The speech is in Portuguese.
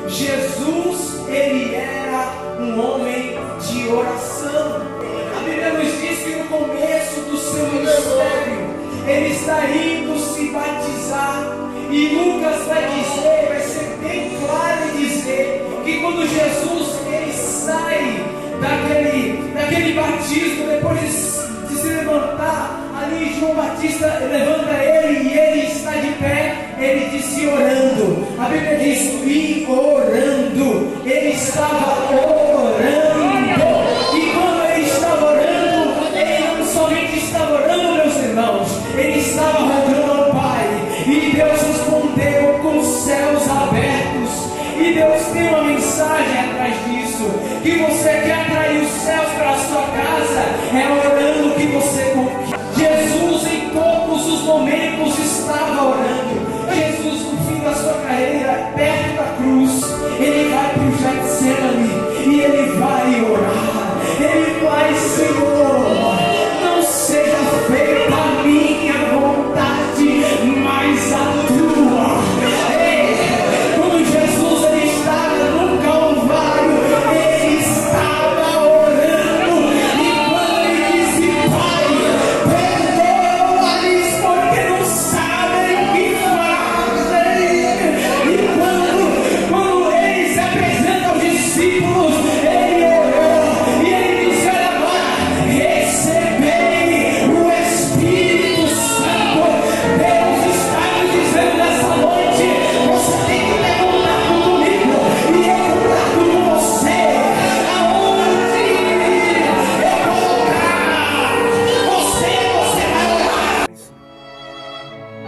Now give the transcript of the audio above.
Jesus, ele era um homem de oração. A Bíblia nos diz que no começo do seu ministério, ele está indo se batizar. E Lucas vai dizer, vai ser bem claro em dizer, que quando Jesus ele sai daquele batismo, depois de se levantar, ali João Batista levanta ele e ele está de pé, ele disse orando. A Bíblia diz, e orando, ele estava orando. E quando ele estava orando, ele não somente estava orando, meus irmãos, ele estava rogando ao Pai. E Deus respondeu com os céus abertos. E Deus tem uma mensagem atrás disso, que você quer atrair os céus para a sua casa, é orando que você conquista. Jesus em todos os momentos estava orando. Jesus no fim da sua carreira, perto da cruz, ele vai